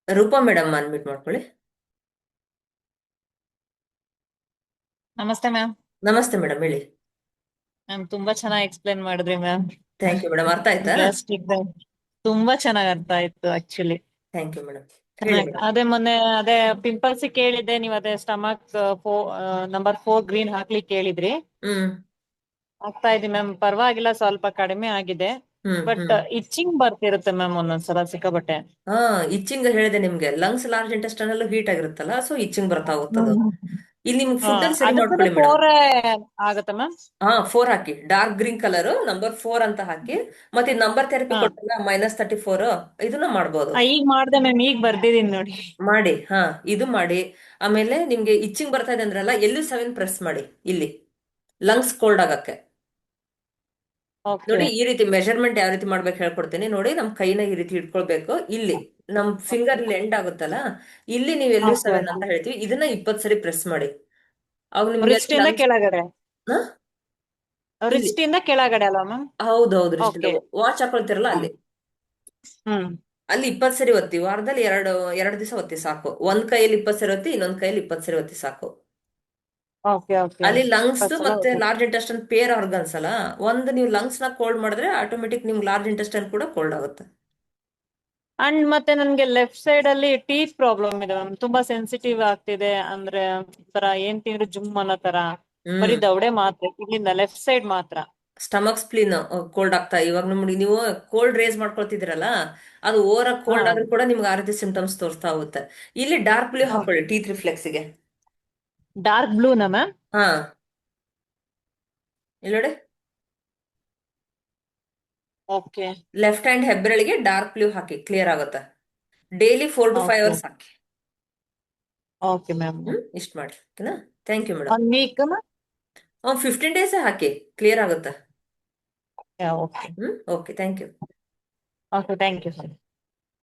Roopa madam ಅನ್ಮಿಟ್ ಮಾಡ್ಕೊಳ್ಳಿ. ನಮಸ್ತೆ ma'am. ನಮಸ್ತೆ ಮೇಡಮ್, ಹೇಳಿ. ಮ್ಯಾಮ್ ತುಂಬಾ ಚೆನ್ನಾಗಿ ಎಕ್ಸ್ಪ್ಲೇನ್ ಮಾಡಿದ್ರಿ ಮ್ಯಾಮ್. ಥ್ಯಾಂಕ್ ಯು ಮೇಡಮ್, ಅರ್ಥ ಆಯ್ತಾ? ಗ್ಯಾಸ್ಟ್ರಿಕ್ ತುಂಬಾ ಚೆನ್ನಾಗ್ ಅರ್ಥ ಆಯ್ತು ಆಕ್ಚುಲಿ. Thank you madam. ಹೇಳಿ ಮೇಡಮ್. ಅದೇ ಮೊನ್ನೆ ಅದೇ ಪಿಂಪಲ್ಸ್ ಕೇಳಿದ್ದೆ, ನೀವು ಅದೇ ಸ್ಟಮಕ್ ನಂಬರ್ 4 ಗ್ರೀನ್ ಹಾಕ್ಲಿಕ್ಕೆ ಹೇಳಿದ್ರಿ. ಹ್ಮ್ ಆಗ್ತಾ ಇದೆ ಮ್ಯಾಮ್, ಪರವಾಗಿಲ್ಲ, ಸ್ವಲ್ಪ ಕಡಿಮೆ ಆಗಿದೆ. ಹ್ಮ್ ಬಟ್ ಹ್ಮ್ ಇಚ್ಚಿಂಗ್ ಬರ್ತಿರುತ್ತೆ ಮ್ಯಾಮ್ ಒಂದೊಂದ್ಸಲ ಸಿಕ್ಕಾಬಟ್ಟೆ. ಹಾ, ಇಚ್ಚಿಂಗ್ ಹೇಳಿದೆ ನಿಮ್ಗೆ. ಲಂಗ್ಸ್ ಲಾರ್ಜ್ ಇಂಟೆಸ್ಟೈನ್ ಅಲ್ಲೂ ಹೀಟ್ ಆಗಿರುತ್ತಲ್ಲ, ಸೊ ಇಚ್ಚಿಂಗ್ ಬರ್ತಾ ಹೋಗ್ತದು. ಇಲ್ಲಿ ನಿಮ್ಗೆ ಹಾ, ಫುಡ್ ಅಲ್ಲಿ ಸರಿ ಅದಕ್ಕೂ ಮಾಡ್ಕೊಳ್ಳಿ ಮೇಡಮ್. 4 ಆಗತ್ತೆ ಮ್ಯಾಮ್. ಹಾ, 4 ಹಾಕಿ, ಡಾರ್ಕ್ ಗ್ರೀನ್ ಕಲರ್ ನಂಬರ್ 4 ಅಂತ ಹಾಕಿ. ಮತ್ತೆ ನಂಬರ್ ಥೆರಪಿ ಹಾ, ಕೊಟ್ಟಲ್ಲ, -34, ಇದನ್ನ ಮಾಡ್ಬೋದು. ಈಗ ಮಾಡ್ದೆ ಮ್ಯಾಮ್, ಈಗ ಬರ್ದಿದೀನಿ ನೋಡಿ. ಮಾಡಿ, ಹಾ, ಇದು ಮಾಡಿ. ಆಮೇಲೆ ನಿಮ್ಗೆ ಇಚ್ಚಿಂಗ್ ಬರ್ತಾ ಇದೆ ಅಂದ್ರಲ್ಲ, L7 ಪ್ರೆಸ್ ಮಾಡಿ ಇಲ್ಲಿ, ಲಂಗ್ಸ್ ಕೋಲ್ಡ್ ಆಗಕ್ಕೆ. ಓಕೆ ನೋಡಿ, ಈ ರೀತಿ ಮೆಜರ್ಮೆಂಟ್ ಯಾವ ರೀತಿ ಮಾಡ್ಬೇಕು ಹೇಳ್ಕೊಡ್ತೀನಿ ನೋಡಿ. ನಮ್ ಕೈನ ಈ ರೀತಿ ಇಟ್ಕೊಳ್ಬೇಕು. ಇಲ್ಲಿ ನಮ್ ಫಿಂಗರ್ ಇಲ್ಲಿ ಎಂಡ್ ಆಗುತ್ತಲ್ಲ, ಇಲ್ಲಿ ನೀವು ಓಕೆ L7 ಓಕೆ. ಅಂತ ಹೇಳ್ತೀವಿ. ಇದನ್ನ 20 ಸರಿ ಪ್ರೆಸ್ ಮಾಡಿ. ಅವಾಗ ನಿಮ್ಗೆ ರಿಸ್ಟ್ ಇಂದ ಲಂಗ್ಸ್ ಕೆಳಗಡೆ, ಇಲ್ಲಿ. ರಿಸ್ಟ್ ಇಂದ ಕೆಳಗಡೆ ಅಲ್ವಾ ಮ್ಯಾಮ್? ಹೌದೌದು, ಇಷ್ಟ ಓಕೆ. ವಾಚ್ ಹಾಕೊಳ್ತಿರಲ್ಲ ಅಲ್ಲಿ. ಹ್ಮ್. ಅಲ್ಲಿ 20 ಸರಿ ಒತ್ತಿ. ವಾರದಲ್ಲಿ ಎರಡು ದಿವಸ ಒತ್ತಿ ಸಾಕು. ಒಂದ್ ಕೈಯಲ್ಲಿ 20 ಸರಿ ಒತ್ತಿ, ಇನ್ನೊಂದ್ ಕೈಯಲ್ಲಿ 20 ಸರಿ ಒತ್ತಿ ಸಾಕು. Okay okay. ಅಲ್ಲಿ ಲಂಗ್ಸ್ ಫಸ್ಟ್ ಮತ್ತೆ ಲಾರ್ಜ್ ಇಂಟೆಸ್ಟೈನ್ ಪೇರ್ ಆರ್ಗನ್ಸ್ ಅಲ್ಲ. ಒಂದು ನೀವು ಲಂಗ್ಸ್ ನ ಕೋಲ್ಡ್ ಮಾಡಿದ್ರೆ ಆಟೋಮೆಟಿಕ್ ನಿಮ್ಗೆ ಲಾರ್ಜ್ ಇಂಟೆಸ್ಟೈನ್ ಕೂಡ ಕೋಲ್ಡ್ ಆಗುತ್ತೆ. ಅಂಡ್ ಮತ್ತೆ ನನ್ಗೆ ಲೆಫ್ಟ್ ಸೈಡ್ ಅಲ್ಲಿ ಟೀತ್ ಪ್ರಾಬ್ಲಮ್ ಇದೆ ಮ್ಯಾಮ್, ತುಂಬಾ ಸೆನ್ಸಿಟಿವ್ ಆಗ್ತಿದೆ. ಅಂದ್ರೆ ತರ ಏನ್ ತಿಂದ್ರು ಜುಮ್ ಅನ್ನೋ ತರ, ಬರೀ ಹ್ಮ್ ದವಡೆ ಮಾತ್ರ ಇಲ್ಲಿಂದ ಲೆಫ್ಟ್ ಸೈಡ್ ಮಾತ್ರ. ಸ್ಟಮಕ್ ಸ್ಪ್ಲೀನ್ ಕೋಲ್ಡ್ ಆಗ್ತಾ ಇವಾಗ ನಮ್ಗೆ. ನೀವು ಕೋಲ್ಡ್ ರೇಸ್ ಮಾಡ್ಕೊಳ್ತಿದ್ದೀರಲ್ಲ, ಅದು ಓವರ್ ಹಾ. ಕೋಲ್ಡ್ ಆದ್ರೂ ಕೂಡ ನಿಮ್ಗೆ ಆ ರೀತಿ ಸಿಂಟಮ್ಸ್ ತೋರಿಸ್ತಾ ಹೋಗುತ್ತೆ. ಇಲ್ಲಿ ಡಾರ್ಕ್ ಬ್ಲೂ ಹಾಕೊಳ್ಳಿ ಟೀತ್ ರಿಫ್ಲೆಕ್ಸ್ಗೆ. ಡಾರ್ಕ್ ಬ್ಲೂನಾ ಮ್ಯಾಮ್? ಹಾ, ಇಲ್ಲಿ ನೋಡಿ. ಓಕೆ ಲೆಫ್ಟ್ ಹ್ಯಾಂಡ್ ಹೆಬ್ಬೆರಳಿಗೆ ಡಾರ್ಕ್ ಬ್ಲೂ ಹಾಕಿ, ಕ್ಲಿಯರ್ ಆಗುತ್ತೆ. ಡೈಲಿ 4 to 5 ಓಕೆ ಅವರ್ಸ್ ಹಾಕಿ. Okay ma'am. ಇಷ್ಟ ಮಾಡಿ, ಓಕೆನಾ? Thank you madam. 1 week ma'am? 15 days ಹಾಕಿ, ಕ್ಲಿಯರ್ ಆಗುತ್ತೆ. Okay okay, thank you. Okay, thank you sir.